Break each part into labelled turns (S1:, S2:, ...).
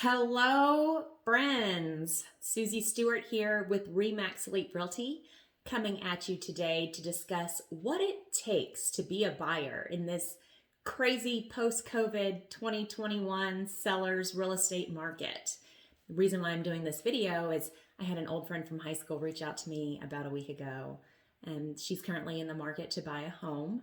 S1: Hello, friends. Susie Stewart here with Remax Elite Realty, coming at you today to discuss what it takes to be a buyer in this crazy post-COVID 2021 sellers real estate market. The reason why I'm doing this video is I had an old friend from high school reach out to me about a week ago, and she's currently in the market to buy a home.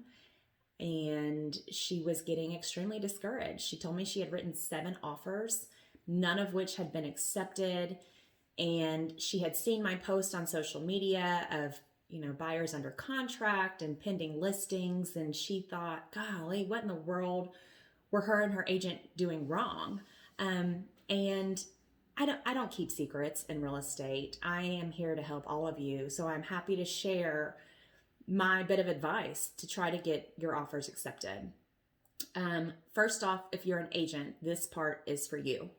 S1: And she was getting extremely discouraged. She told me she had written 7 offers, none of which had been accepted. And she had seen my post on social media of, buyers under contract and pending listings. And she thought, golly, what in the world were her and her agent doing wrong? And I don't keep secrets in real estate. I am here to help all of you. So I'm happy to share my bit of advice to try to get your offers accepted. First off, if you're an agent, this part is for you.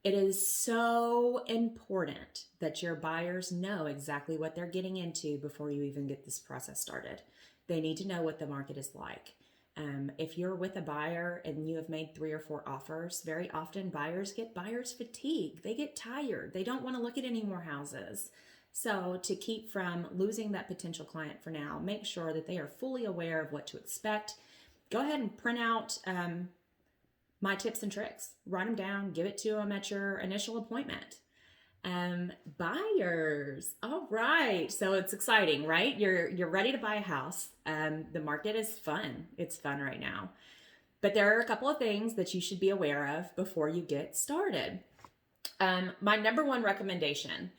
S1: It is so important that your buyers know exactly what they're getting into before you even get this process started. They need to know what the market is like. If you're with a buyer and you have made 3 or 4 offers, very often buyers get buyer's fatigue. They get tired. They don't want to look at any more houses. So to keep from losing that potential client for now, make sure that they are fully aware of what to expect. Go ahead and print out my tips and tricks. Write them down, give it to them at your initial appointment. Buyers, all right. So it's exciting, right? You're ready to buy a house. The market is fun. It's fun right now. But there are a couple of things that you should be aware of before you get started. My number one recommendation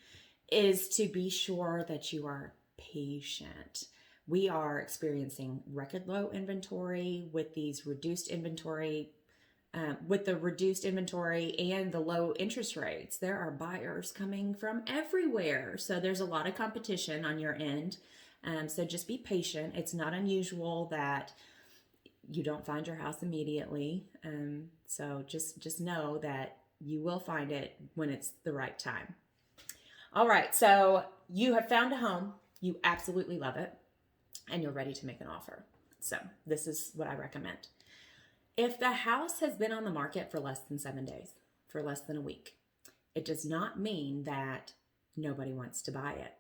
S1: is to be sure that you are patient. We are experiencing record low inventory with these reduced inventory, with the reduced inventory and the low interest rates. There are buyers coming from everywhere. So there's a lot of competition on your end. So just be patient. It's not unusual that you don't find your house immediately. So just know that you will find it when it's the right time. All right, so you have found a home, you absolutely love it, and you're ready to make an offer. So this is what I recommend. If the house has been on the market for less than 7 days, for less than a week, it does not mean that nobody wants to buy it.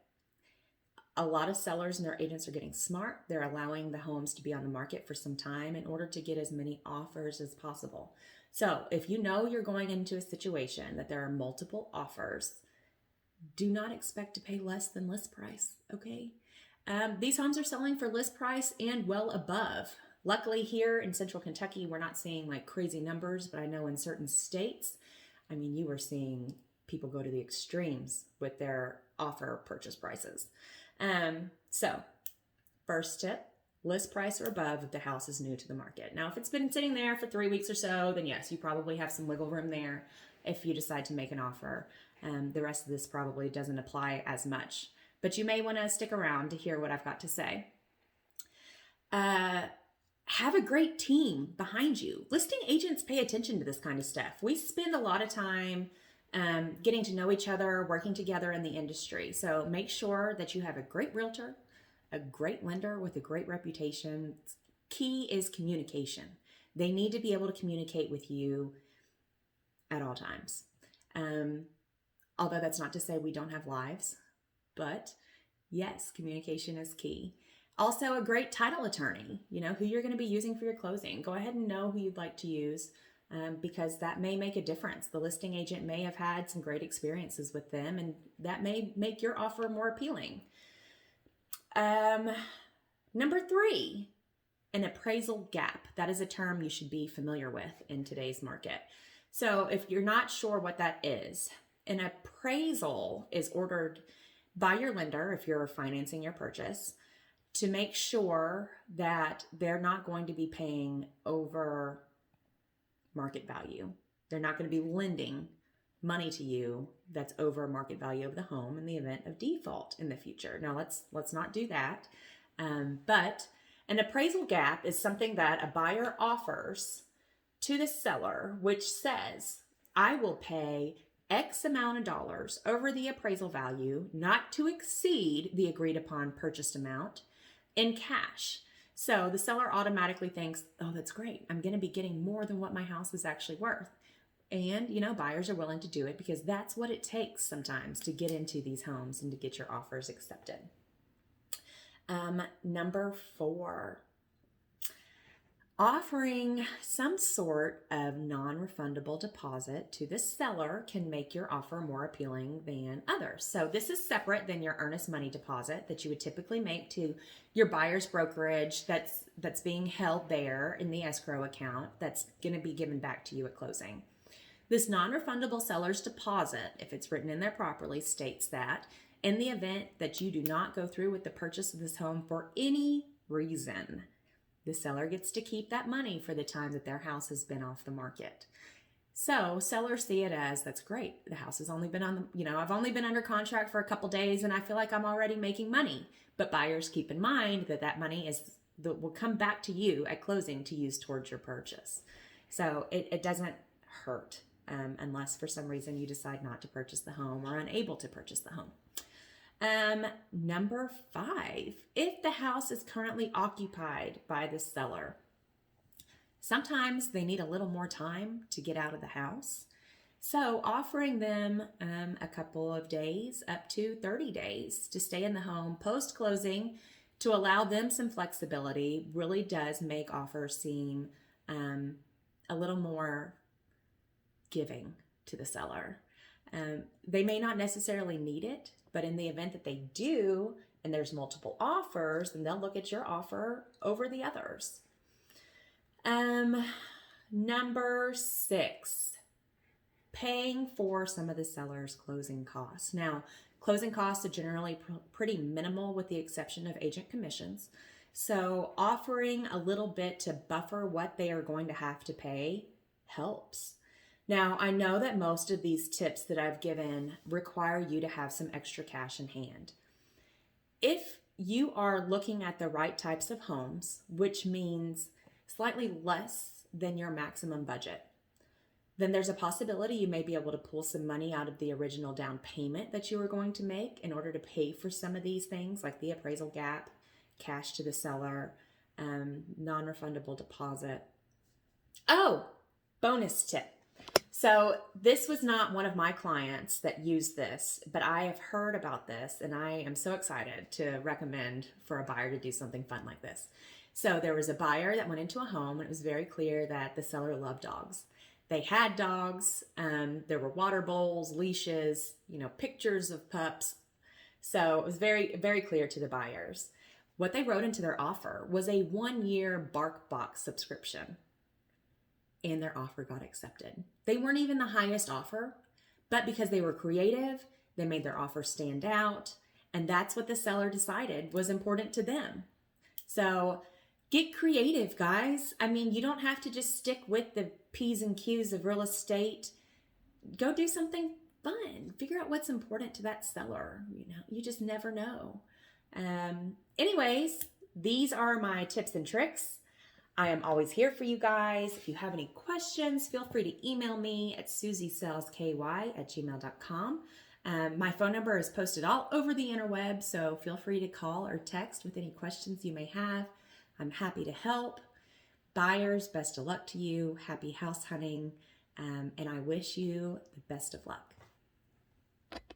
S1: A lot of sellers and their agents are getting smart. They're allowing the homes to be on the market for some time in order to get as many offers as possible. So if you know you're going into a situation that there are multiple offers, do not expect to pay less than list price, okay? These homes are selling for list price and well above. Luckily here in Central Kentucky, we're not seeing like crazy numbers, but I know in certain states, you are seeing people go to the extremes with their offer purchase prices. So first tip, list price or above if the house is new to the market. Now, if it's been sitting there for 3 weeks or so, then yes, you probably have some wiggle room there if you decide to make an offer. The rest of this probably doesn't apply as much, but you may want to stick around to hear what I've got to say. Have a great team behind you. Listing agents pay attention to this kind of stuff. We spend a lot of time getting to know each other, working together in the industry. So make sure that you have a great realtor, a great lender with a great reputation. Key is communication. They need to be able to communicate with you at all times. Although that's not to say we don't have lives, but yes, communication is key. Also, a great title attorney, who you're going to be using for your closing. Go ahead and know who you'd like to use because that may make a difference. The listing agent may have had some great experiences with them, and that may make your offer more appealing. Number 3, an appraisal gap. That is a term you should be familiar with in today's market. So if you're not sure what that is, an appraisal is ordered by your lender if you're financing your purchase to make sure that they're not going to be paying over market value. They're not going to be lending money to you that's over market value of the home in the event of default in the future. Now let's not do that. But an appraisal gap is something that a buyer offers to the seller, which says, I will pay X amount of dollars over the appraisal value, not to exceed the agreed upon purchased amount, in cash. So the seller automatically thinks, oh, that's great. I'm going to be getting more than what my house is actually worth. And, buyers are willing to do it because that's what it takes sometimes to get into these homes and to get your offers accepted. Number 4, offering some sort of non-refundable deposit to the seller can make your offer more appealing than others. So this is separate than your earnest money deposit that you would typically make to your buyer's brokerage that's being held there in the escrow account that's going to be given back to you at closing. This non-refundable seller's deposit, if it's written in there properly, states that in the event that you do not go through with the purchase of this home for any reason, the seller gets to keep that money for the time that their house has been off the market. So sellers see it as, that's great. The house has only been I've only been under contract for a couple days and I feel like I'm already making money. But buyers keep in mind that money will come back to you at closing to use towards your purchase. So it doesn't hurt unless for some reason you decide not to purchase the home or unable to purchase the home. Number 5, if the house is currently occupied by the seller, sometimes they need a little more time to get out of the house. So offering them a couple of days, up to 30 days to stay in the home post-closing to allow them some flexibility really does make offers seem a little more giving to the seller. They may not necessarily need it, but in the event that they do, and there's multiple offers, then they'll look at your offer over the others. Number 6, paying for some of the seller's closing costs. Now, closing costs are generally pretty minimal with the exception of agent commissions. So offering a little bit to buffer what they are going to have to pay helps. Now, I know that most of these tips that I've given require you to have some extra cash in hand. If you are looking at the right types of homes, which means slightly less than your maximum budget, then there's a possibility you may be able to pull some money out of the original down payment that you were going to make in order to pay for some of these things like the appraisal gap, cash to the seller, non-refundable deposit. Oh, bonus tip. So this was not one of my clients that used this, but I have heard about this and I am so excited to recommend for a buyer to do something fun like this. So there was a buyer that went into a home and it was very clear that the seller loved dogs. They had dogs, there were water bowls, leashes, pictures of pups. So it was very, very clear to the buyers. What they wrote into their offer was a 1-year BarkBox subscription. And their offer got accepted. They weren't even the highest offer, but because they were creative, they made their offer stand out, and that's what the seller decided was important to them. So get creative, guys. I mean, you don't have to just stick with the P's and Q's of real estate. Go do something fun. Figure out what's important to that seller. You just never know. Anyways, these are my tips and tricks. I am always here for you guys. If you have any questions, feel free to email me at susiesellsky@gmail.com. My phone number is posted all over the interweb, so feel free to call or text with any questions you may have. I'm happy to help. Buyers, best of luck to you. Happy house hunting, and I wish you the best of luck.